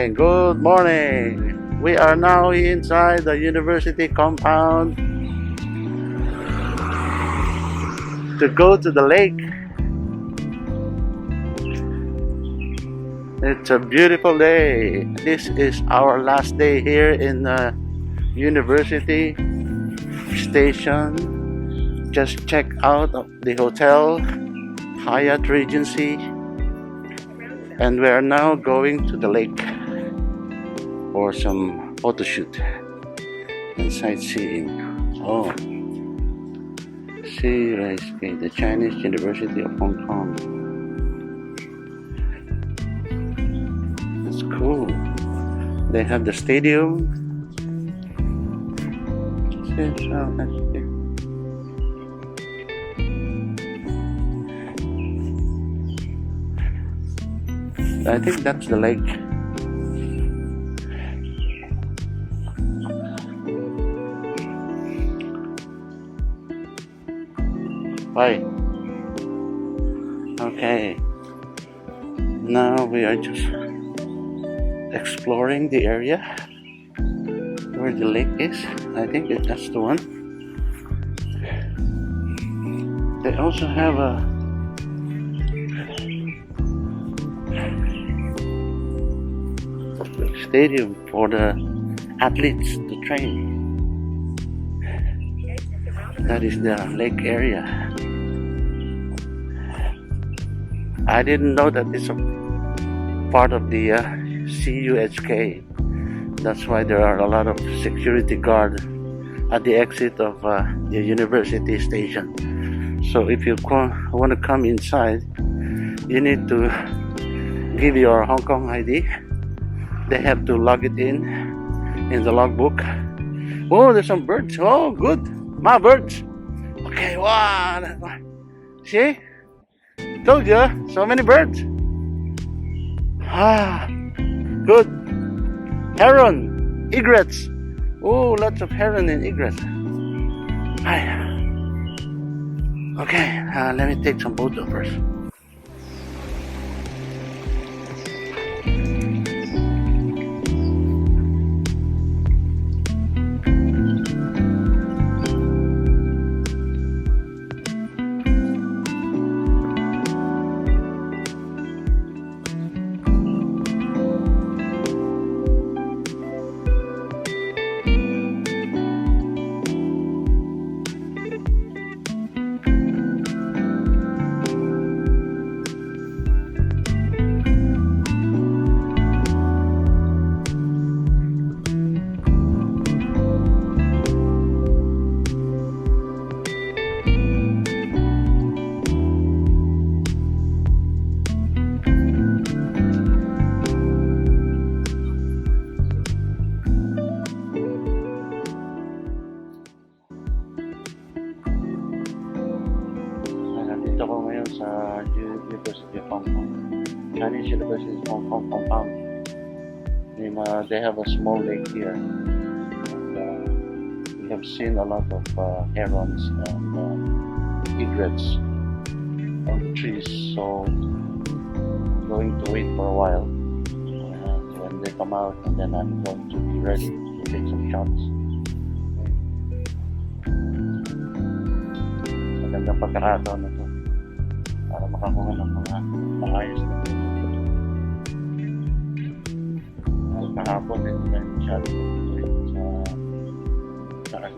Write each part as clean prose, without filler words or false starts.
morning, good morning. We are now inside the university compound to go to the lake. It's a beautiful day. This is our last day here in the university station. Just check out the hotel, Hyatt Regency, and we are now going to the lake for some photo shoot and sightseeing. Oh, CUHK, the Chinese University of Hong Kong. It's cool. They have the stadium. I think that's the lake. Bye. Okay. Now we are just exploring the area where the lake is. I think that's the one. They also have a stadium for the athletes to train. That is the lake area. I didn't know that it's a part of the CUHK. That's why there are a lot of security guards at the exit of the university station. So if you want to come inside, you need to give your Hong Kong ID. They have to log it in the logbook. Oh, there's some birds. Oh, good. My birds. Okay, wow. See? Told you, so many birds. Ah, good. Heron, egrets. Oh, lots of heron and egrets. Hi. Okay, let me take some photos first. Nandito ko ngayon sa University of Hong Kong, Chinese University of Hong Kong compound. They have a small lake here. And, we have seen a lot of herons and egrets on the trees. So I'm going to wait for a while when they come out, and then I'm going to be ready to take some shots. Magandang pagkakataon na to para makakuha ng mga maayos na kahapon din tayo shot sa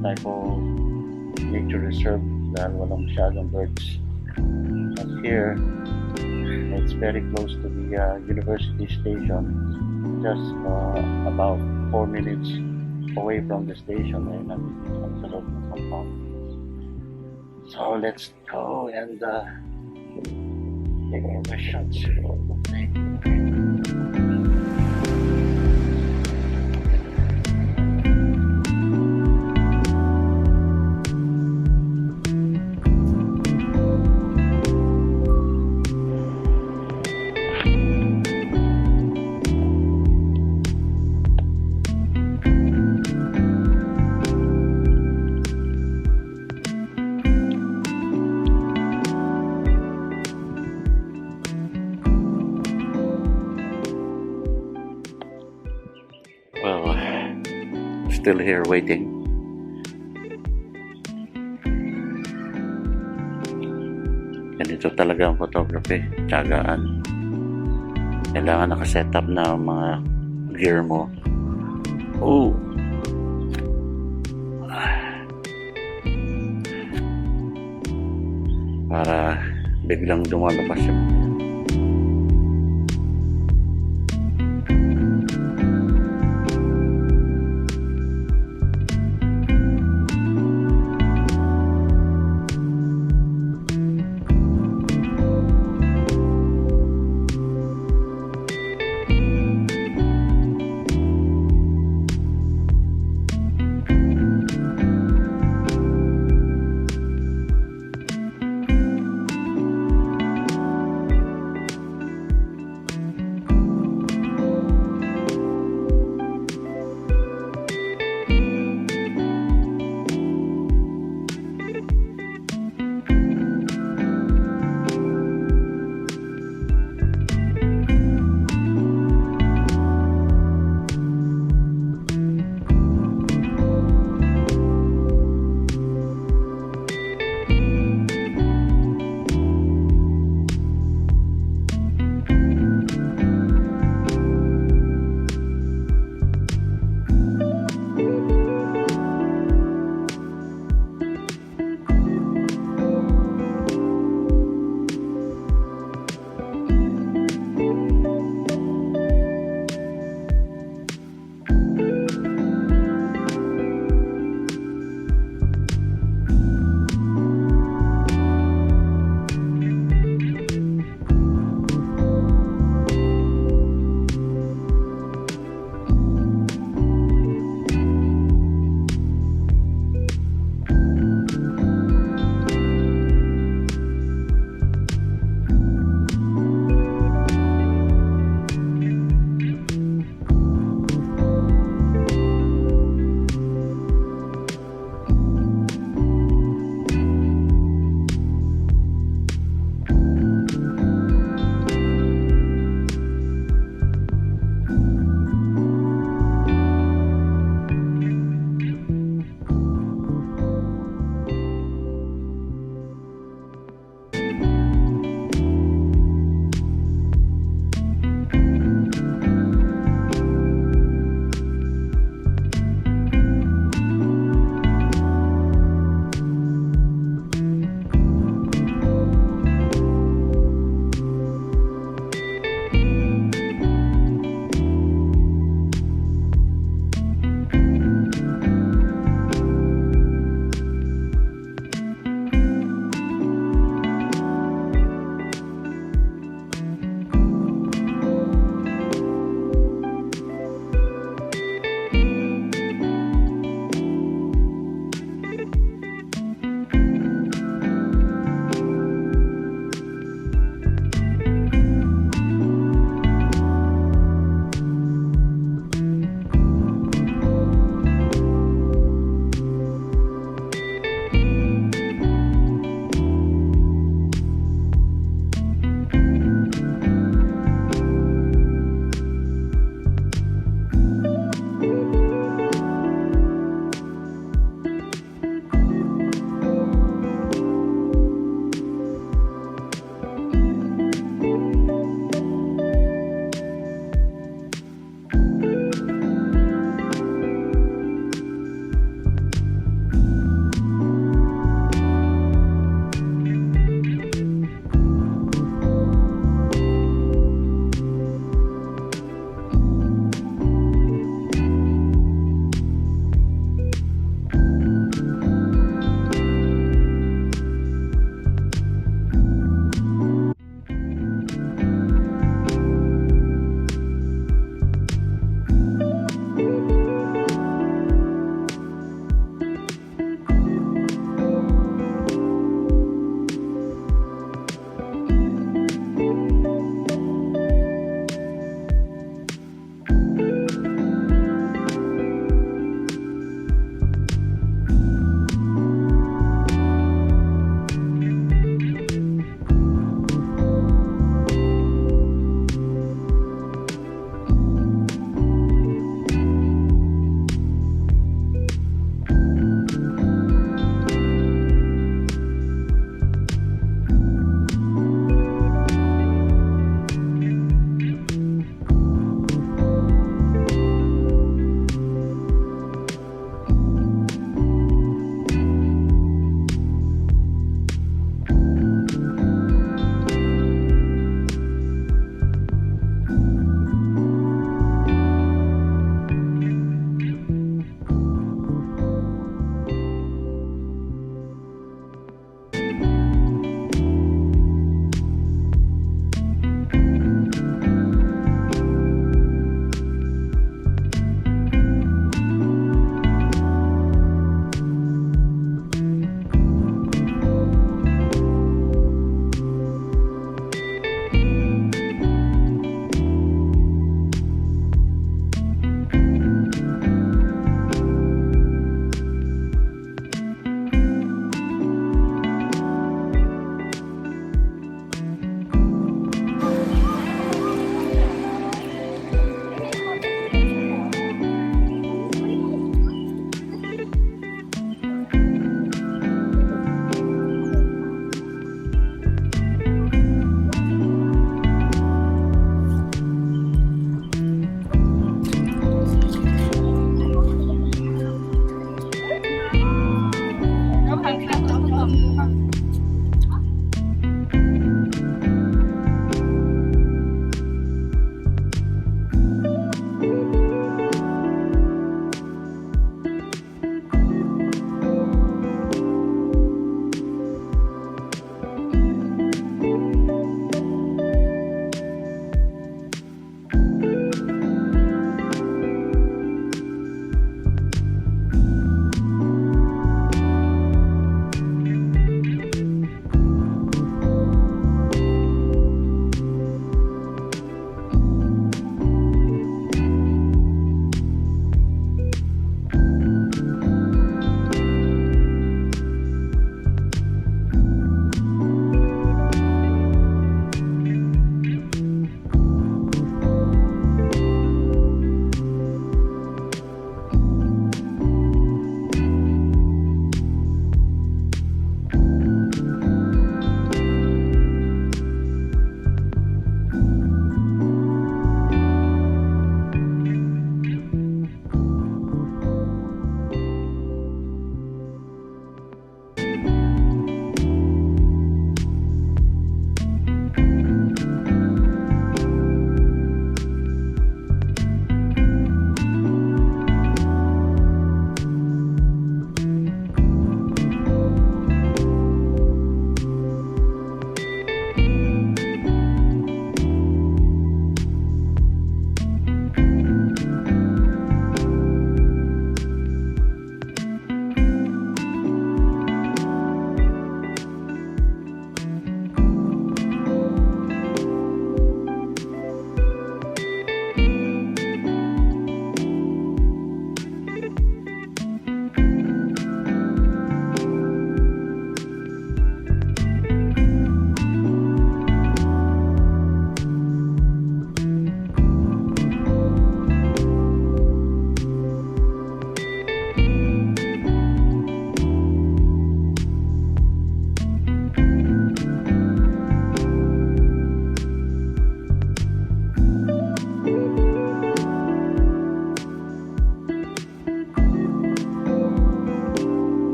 type of nature reserve dahil walang masyadong birds. But here it's very close to the university station, just about 4 minutes away from the station and nandito sa loob ng compound. So let's go and take our shots. Okay. Well, still here waiting. Ganito talaga ang photography, tiyagaan. Kailangan nakasetup na ang mga gear mo. Oh! Para biglang dumalabas yung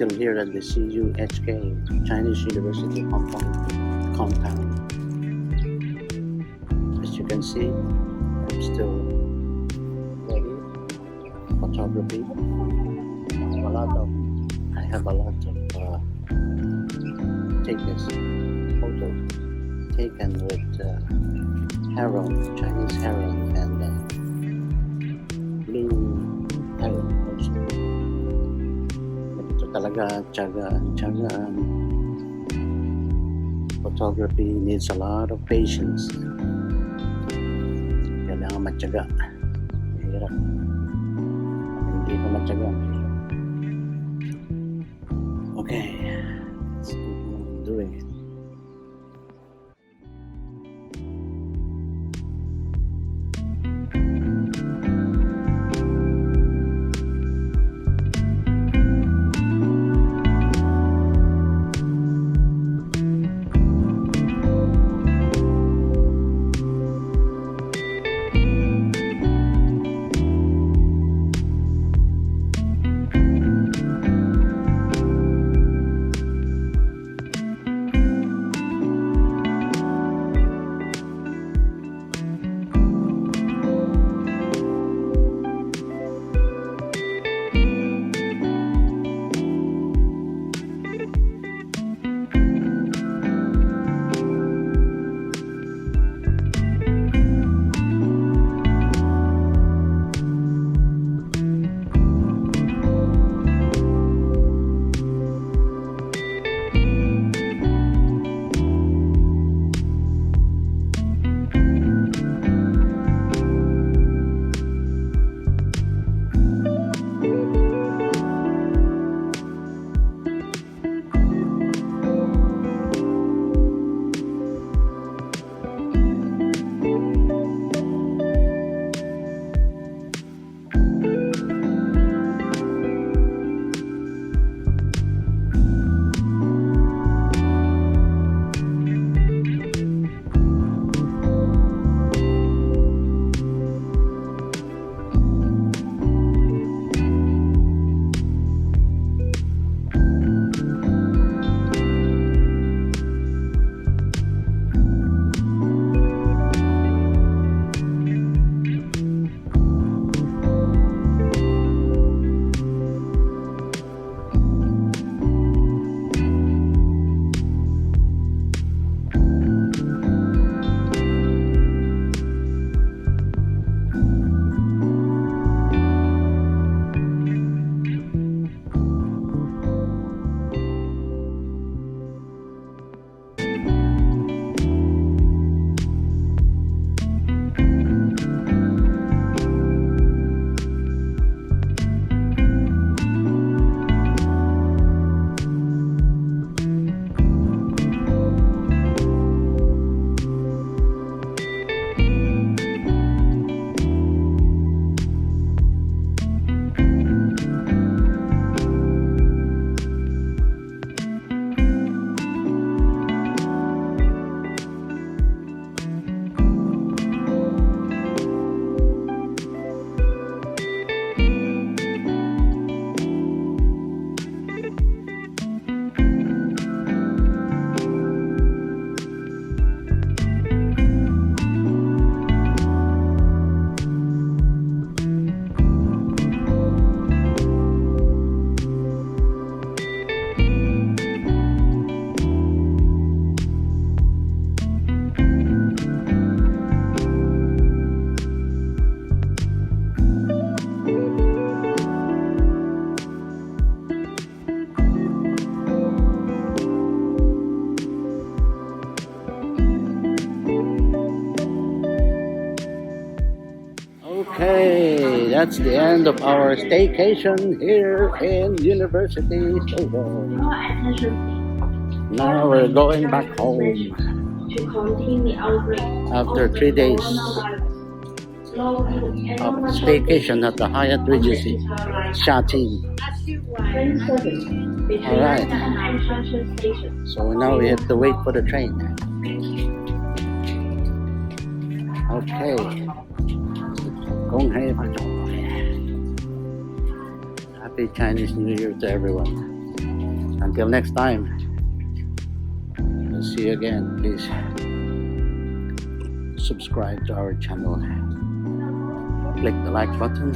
still here at the CUHK, Chinese University Hong Kong compound. As you can see, I'm still ready photography. I have a lot of photos taken with heron, Chinese heron, and blue heron also. Ito talaga, tiyagaan. Photography needs a lot of patience. Kailangan matyaga. Mahirap. Hindi ko matyaga. Okay, let's keep on doing it. Okay, that's the end of our staycation here in University Soho. Now we're going back home after 3 days of staycation at the Hyatt Regency Shatin. Alright, so now we have to wait for the train. Okay. Happy Chinese New Year to everyone. Until next time, we'll see you again. Please subscribe to our channel, click the like button,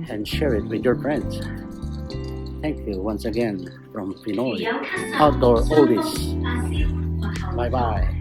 and share it with your friends. Thank you once again from Pinoy Outdoor Oldies. Bye bye.